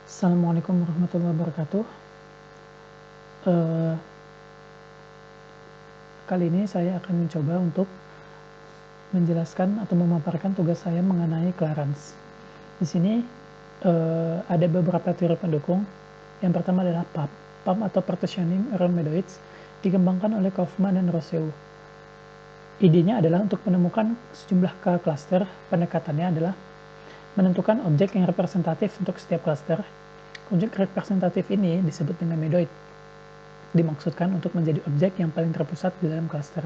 Assalamualaikum warahmatullahi wabarakatuh. Eh, Kali ini saya akan mencoba untuk menjelaskan atau memaparkan tugas saya mengenai Clarence. Di sini ada beberapa teori pendukung. Yang pertama adalah PAM. PAM atau Partitioning Around Medoids dikembangkan oleh Kaufman dan Rousseau. Idenya adalah untuk menemukan sejumlah K-cluster. Pendekatannya adalah menentukan objek yang representatif untuk setiap cluster. Objek representatif ini disebut dengan medoid. Dimaksudkan untuk menjadi objek yang paling terpusat di dalam klaster.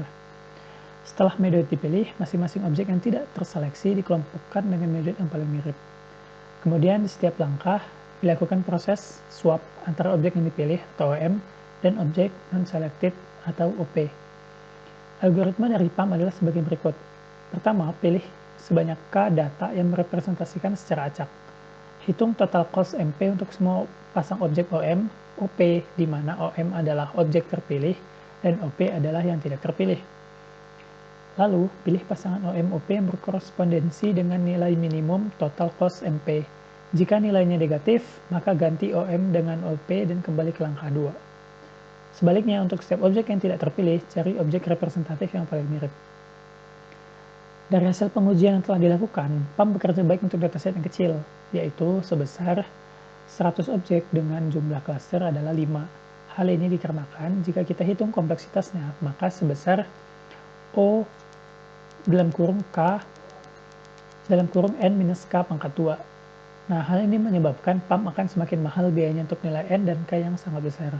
Setelah medoid dipilih, masing-masing objek yang tidak terseleksi dikelompokkan dengan medoid yang paling mirip. Kemudian di setiap langkah dilakukan proses swap antara objek yang dipilih atau OM dan objek non-selected atau OP. Algoritma dari PAM adalah sebagai berikut. Pertama, pilih sebanyak K data yang merepresentasikan secara acak. Hitung total cost MP untuk semua pasang objek OM, OP di mana OM adalah objek terpilih dan OP adalah yang tidak terpilih. Lalu, pilih pasangan OM OP yang berkorespondensi dengan nilai minimum total cost MP. Jika nilainya negatif, maka ganti OM dengan OP dan kembali ke langkah 2. Sebaliknya, untuk setiap objek yang tidak terpilih, cari objek representatif yang paling mirip. Dari hasil pengujian yang telah dilakukan, PAM bekerja baik untuk dataset yang kecil, yaitu sebesar 100 objek dengan jumlah klaster adalah 5. Hal ini dikarenakan jika kita hitung kompleksitasnya, maka sebesar O dalam kurung K dalam kurung N minus K pangkat 2. Nah, hal ini menyebabkan PAM akan semakin mahal biayanya untuk nilai N dan K yang sangat besar.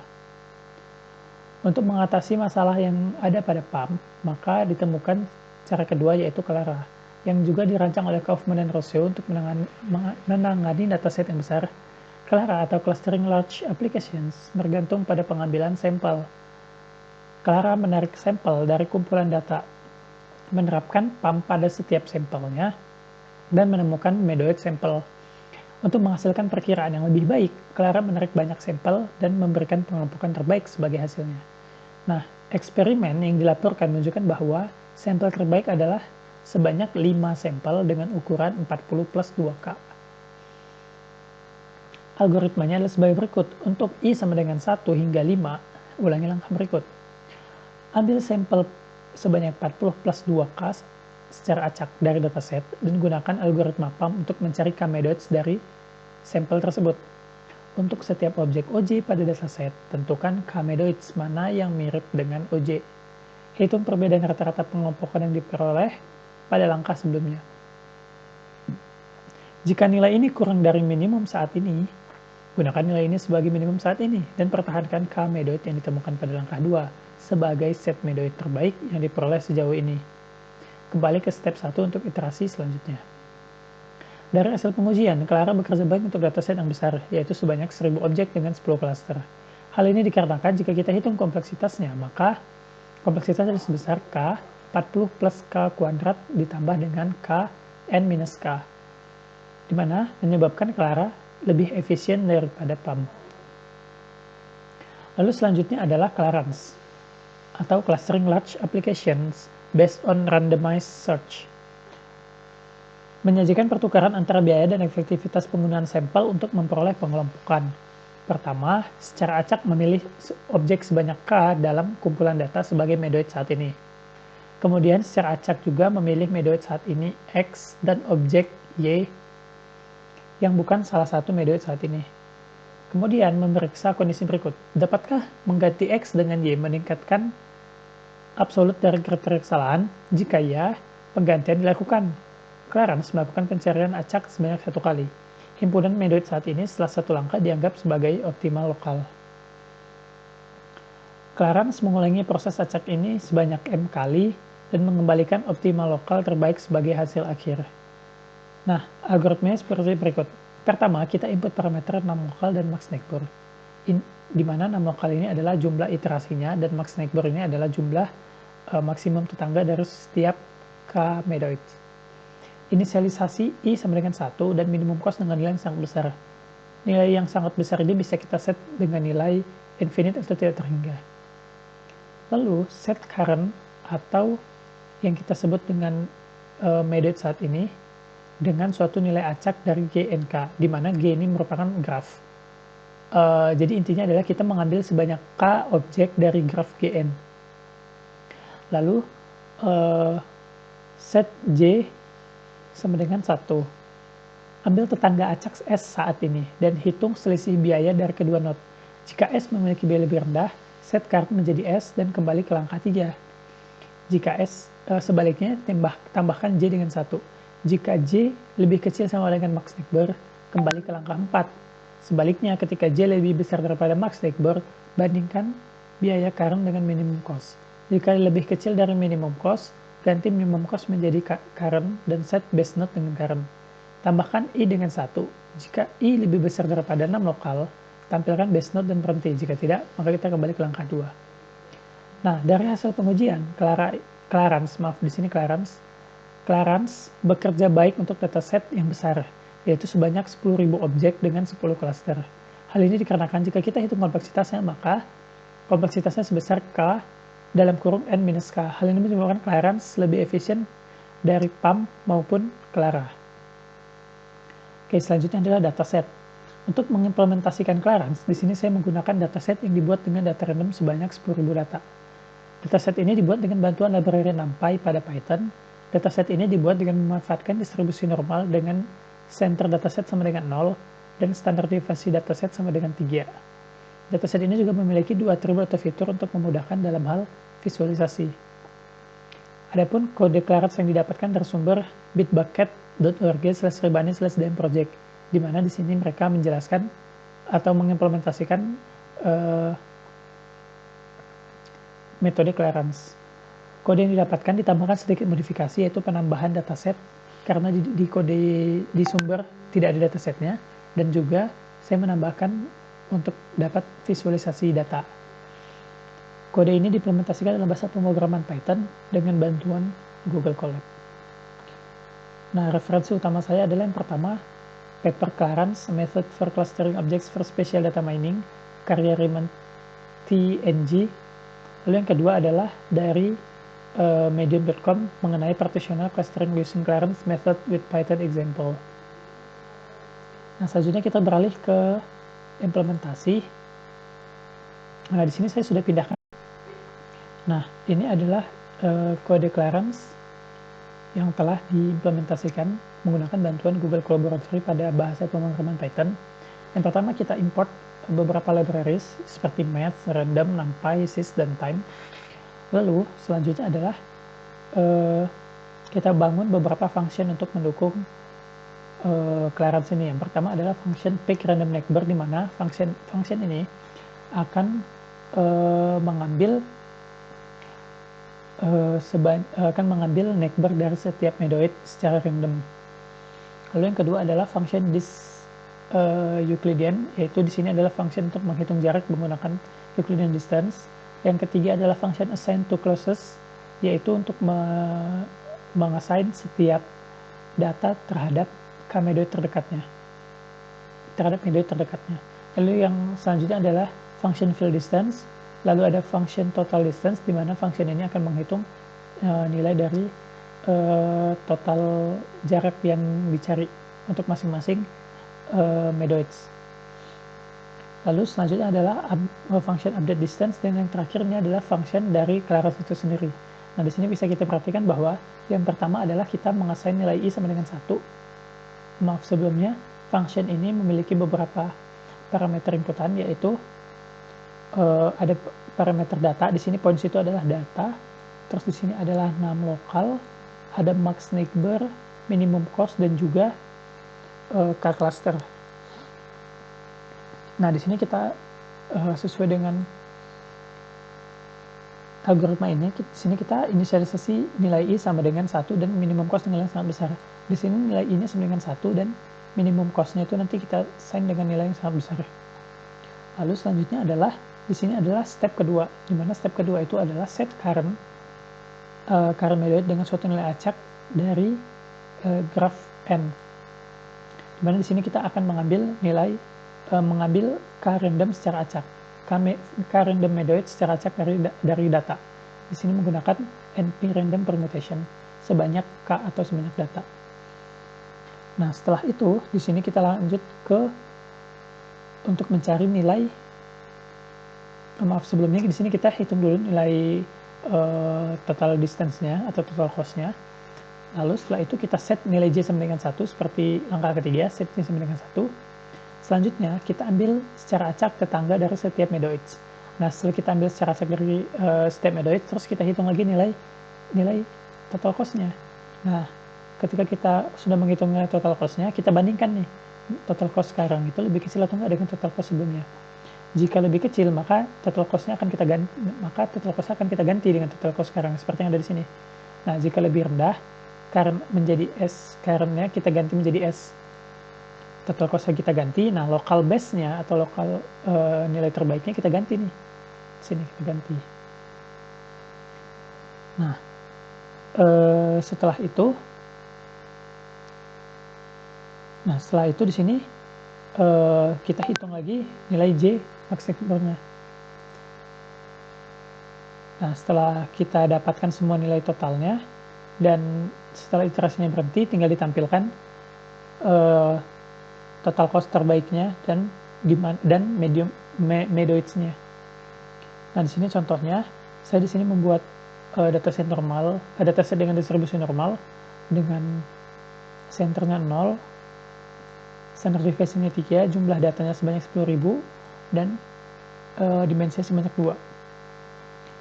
Untuk mengatasi masalah yang ada pada PAM, maka ditemukan cara kedua yaitu Clara, yang juga dirancang oleh Kaufman dan Rousseau untuk menangani dataset yang besar. Clara atau Clustering Large Applications bergantung pada pengambilan sampel. Clara menarik sampel dari kumpulan data, menerapkan PAM pada setiap sampelnya, dan menemukan medoid sampel. Untuk menghasilkan perkiraan yang lebih baik, Clara menarik banyak sampel dan memberikan pengelompokan terbaik sebagai hasilnya. Nah, eksperimen yang dilaporkan menunjukkan bahwa sampel terbaik adalah sebanyak 5 sampel dengan ukuran 40 plus 2K. Algoritmanya adalah sebagai berikut. Untuk I sama dengan 1 hingga 5, ulangi langkah berikut. Ambil sampel sebanyak 40 plus 2K secara acak dari dataset dan gunakan algoritma PAM untuk mencari K-medoids dari sampel tersebut. Untuk setiap objek OJ pada dataset, tentukan K-medoids mana yang mirip dengan OJ. Hitung perbedaan rata-rata pengelompokan yang diperoleh pada langkah sebelumnya. Jika nilai ini kurang dari minimum saat ini, gunakan nilai ini sebagai minimum saat ini dan pertahankan K-medoid yang ditemukan pada langkah 2 sebagai set medoid terbaik yang diperoleh sejauh ini. Kembali ke step 1 untuk iterasi selanjutnya. Dari hasil pengujian, Clara bekerja baik untuk dataset yang besar, yaitu sebanyak 1000 objek dengan 10 cluster. Hal ini dikarenakan jika kita hitung kompleksitasnya, maka kompleksitasnya sebesar K 40 plus K kuadrat ditambah dengan K N minus K, di mana menyebabkan Clara lebih efisien daripada PAM. Lalu selanjutnya adalah Clarence, atau Clustering Large Applications based on Randomized Search. Menyajikan pertukaran antara biaya dan efektivitas penggunaan sampel untuk memperoleh pengelompokan. Pertama, secara acak memilih objek sebanyak K dalam kumpulan data sebagai medoid saat ini. Kemudian secara acak juga memilih medoid saat ini X dan objek Y yang bukan salah satu medoid saat ini. Kemudian memeriksa kondisi berikut. Dapatkah mengganti X dengan Y meningkatkan absolut dari kriteria kesalahan? Jika ya, penggantian dilakukan. Clarence melakukan pencarian acak sebanyak 1 kali. Himpunan medoid saat ini setelah 1 langkah dianggap sebagai optimal lokal. Clarence mengulangi proses acak ini sebanyak M kali dan mengembalikan optimal lokal terbaik sebagai hasil akhir. Nah, algoritmanya seperti berikut. Pertama, kita input parameter num lokal dan max neighbor, di mana num lokal ini adalah jumlah iterasinya dan max neighbor ini adalah jumlah maksimum tetangga dari setiap K medoid. Inisialisasi I sama dengan 1 dan minimum cost dengan nilai yang sangat besar. Nilai yang sangat besar ini bisa kita set dengan nilai infinite atau tidak terhingga. Lalu set current atau yang kita sebut dengan medoid saat ini dengan suatu nilai acak dari G dan K, di mana G ini merupakan graf. Jadi intinya adalah kita mengambil sebanyak K objek dari graf Gn. Lalu set J sama dengan 1. Ambil tetangga acak S saat ini dan hitung selisih biaya dari kedua not. Jika S memiliki biaya lebih rendah, set current menjadi S dan kembali ke langkah 3. Jika S sebaliknya, tambahkan J dengan 1. Jika J lebih kecil sama dengan max Neckber, kembali ke langkah 4. Sebaliknya, ketika J lebih besar daripada max Neckber, bandingkan biaya current dengan minimum cost. Jika lebih kecil dari minimum cost, ganti minimum cost menjadi current dan set base note dengan current. Tambahkan I dengan 1. Jika I lebih besar daripada 6 lokal, tampilkan base note dan berhenti. Jika tidak, maka kita kembali ke langkah 2. Nah, dari hasil pengujian, Clarence bekerja baik untuk dataset yang besar, yaitu sebanyak 10.000 objek dengan 10 cluster. Hal ini dikarenakan jika kita hitung kompleksitasnya, maka kompleksitasnya sebesar K dalam kurung N minus K. Hal ini menyebabkan Clarence lebih efisien dari PAM maupun Clara. Oke, selanjutnya adalah dataset. Untuk mengimplementasikan Clarence, di sini saya menggunakan dataset yang dibuat dengan data random sebanyak 10.000 data. Dataset ini dibuat dengan bantuan library NumPy pada Python. Dataset ini dibuat dengan memanfaatkan distribusi normal dengan center dataset sama dengan 0 dan standar deviasi dataset sama dengan 3. Dataset ini juga memiliki 2 atribut atau fitur untuk memudahkan dalam hal visualisasi. Adapun kode Clarence yang didapatkan dari sumber bitbucket.org/rebani/dmproject, di mana di sini mereka menjelaskan atau mengimplementasikan metode Clarence. Kode yang didapatkan ditambahkan sedikit modifikasi, yaitu penambahan dataset karena di sumber tidak ada datasetnya, dan juga saya menambahkan untuk dapat visualisasi data. Kode ini diimplementasikan dalam bahasa pemrograman Python dengan bantuan Google Colab. Nah, referensi utama saya adalah yang pertama, paper Clarence, Method for Clustering Objects for Spatial Data Mining, karya Raymond T.Ng. Lalu yang kedua adalah dari medium.com mengenai partitional clustering using Clarence method with Python example. Nah, selanjutnya kita beralih ke implementasi. Nah, di sini saya sudah pindahkan. Nah, ini adalah kode Clarence yang telah diimplementasikan menggunakan bantuan Google Colaboratory pada bahasa pemrograman Python. Yang pertama, kita import beberapa libraries seperti math, random, numpy, sys, dan time. Lalu selanjutnya adalah kita bangun beberapa function untuk mendukung Clarence ini. Yang pertama adalah function pick random Neckber, di mana function ini akan mengambil Neckber dari setiap medoid secara random. Lalu yang kedua adalah function this Euclidean, yaitu di sini adalah function untuk menghitung jarak menggunakan Euclidean distance. Yang ketiga adalah function assign to closest, yaitu untuk mengassign setiap data terhadap medoid terdekatnya. Lalu yang selanjutnya adalah function fill distance. Lalu ada function total distance, di mana function ini akan menghitung nilai dari total jarak yang dicari untuk masing-masing medoids. Lalu selanjutnya adalah function update distance, dan yang terakhir ini adalah function dari Clarence itu sendiri. Nah, di sini bisa kita perhatikan bahwa yang pertama adalah kita mengassign nilai I sama dengan 1. Maaf sebelumnya, function ini memiliki beberapa parameter inputan, yaitu ada parameter data. Di sini points itu adalah data. Terus di sini adalah 6 lokal, ada max Neckber, minimum cost, dan juga K cluster. Nah, di sini kita sesuai dengan algoritma ini, di sini kita inisialisasi nilai I sama dengan 1 dan minimum cost nilai yang sangat besar. Di sini nilai I-nya sama dengan 1 dan minimum cost-nya itu nanti kita assign dengan nilai yang sangat besar. Lalu selanjutnya adalah di sini adalah step kedua, di mana step kedua itu adalah set current medoid dengan suatu nilai acak dari graf N. Di mana di sini kita akan mengambil K random secara acak, K random medoid secara acak dari data. Di sini menggunakan NP random permutation sebanyak K atau sebanyak data. Nah, setelah itu di sini kita lanjut ke untuk mencari nilai, maaf sebelumnya di sini kita hitung dulu nilai total distance-nya atau total cost-nya. Lalu setelah itu kita set nilai J sama dengan 1 seperti langkah ketiga, set J sama dengan 1. Selanjutnya kita ambil secara acak tetangga dari setiap medoids. Nah setelah kita ambil secara acak dari setiap medoid, terus kita hitung lagi nilai total cost-nya. Nah ketika kita sudah menghitung nilai total cost-nya, kita bandingkan nih total cost sekarang itu lebih kecil atau enggak dengan total cost sebelumnya. Jika lebih kecil, maka total cost-nya akan kita ganti, dengan total cost sekarang seperti yang ada di sini. Nah, jika lebih rendah, current menjadi S, current-nya kita ganti menjadi S. Total cost-nya kita ganti. Nah, local base-nya atau lokal nilai terbaiknya kita ganti nih. Sini kita ganti. Nah, setelah itu di sini kita hitung lagi nilai J max export-nya. Nah, setelah kita dapatkan semua nilai totalnya dan setelah iterasinya berhenti, tinggal ditampilkan total cost terbaiknya dan medoids-nya. Nah, di sini contohnya saya di sini membuat dataset normal, dataset dengan distribusi normal dengan centernya 0, standard deviation-nya 3, jumlah datanya sebanyak 10.000 dan dimensinya sebanyak 2.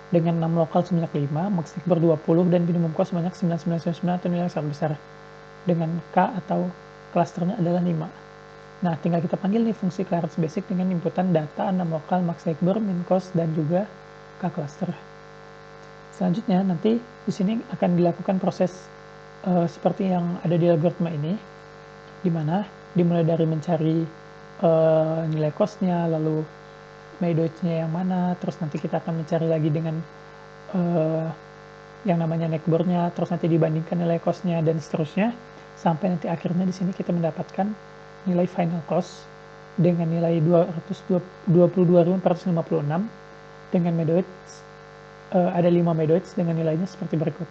Dengan 6 lokal sebanyak 5, max export 20 dan minimum cost sebanyak 9999 atau nilai yang sangat besar. Dengan K atau klasternya adalah 5. Nah, tinggal kita panggil nih fungsi clearance basic dengan inputan data 6 lokal, max export, min cost dan juga K cluster. Selanjutnya nanti di sini akan dilakukan proses seperti yang ada di algoritma ini, di mana dimulai dari mencari nilai cost-nya, lalu medoids-nya yang mana, terus nanti kita akan mencari lagi dengan yang namanya neckboard-nya, terus nanti dibandingkan nilai cost-nya dan seterusnya, sampai nanti akhirnya di sini kita mendapatkan nilai final cost dengan nilai 22.456 dengan medoids, ada 5 medoids dengan nilainya seperti berikut.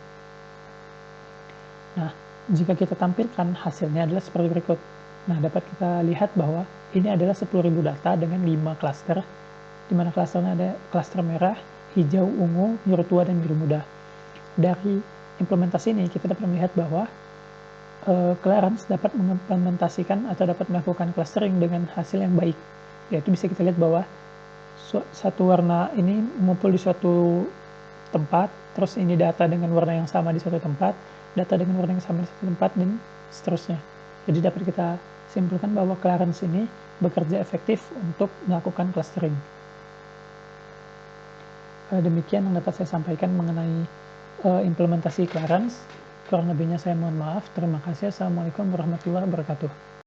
Nah, jika kita tampilkan hasilnya adalah seperti berikut. Nah, dapat kita lihat bahwa ini adalah 10.000 data dengan 5 klaster, di mana klasternya ada klaster merah, hijau, ungu, biru tua, dan biru muda. Dari implementasi ini kita dapat melihat bahwa Clarence dapat mengimplementasikan atau dapat melakukan clustering dengan hasil yang baik. Yaitu bisa kita lihat bahwa satu warna ini mengumpul di suatu tempat, terus ini data dengan warna yang sama di suatu tempat, data dengan warna yang sama di suatu tempat, dan seterusnya. Jadi dapat kita simpulkan bahwa Clarence ini bekerja efektif untuk melakukan clustering. Demikian yang dapat saya sampaikan mengenai implementasi Clarence. Kurang lebihnya saya mohon maaf. Terima kasih. Assalamualaikum warahmatullahi wabarakatuh.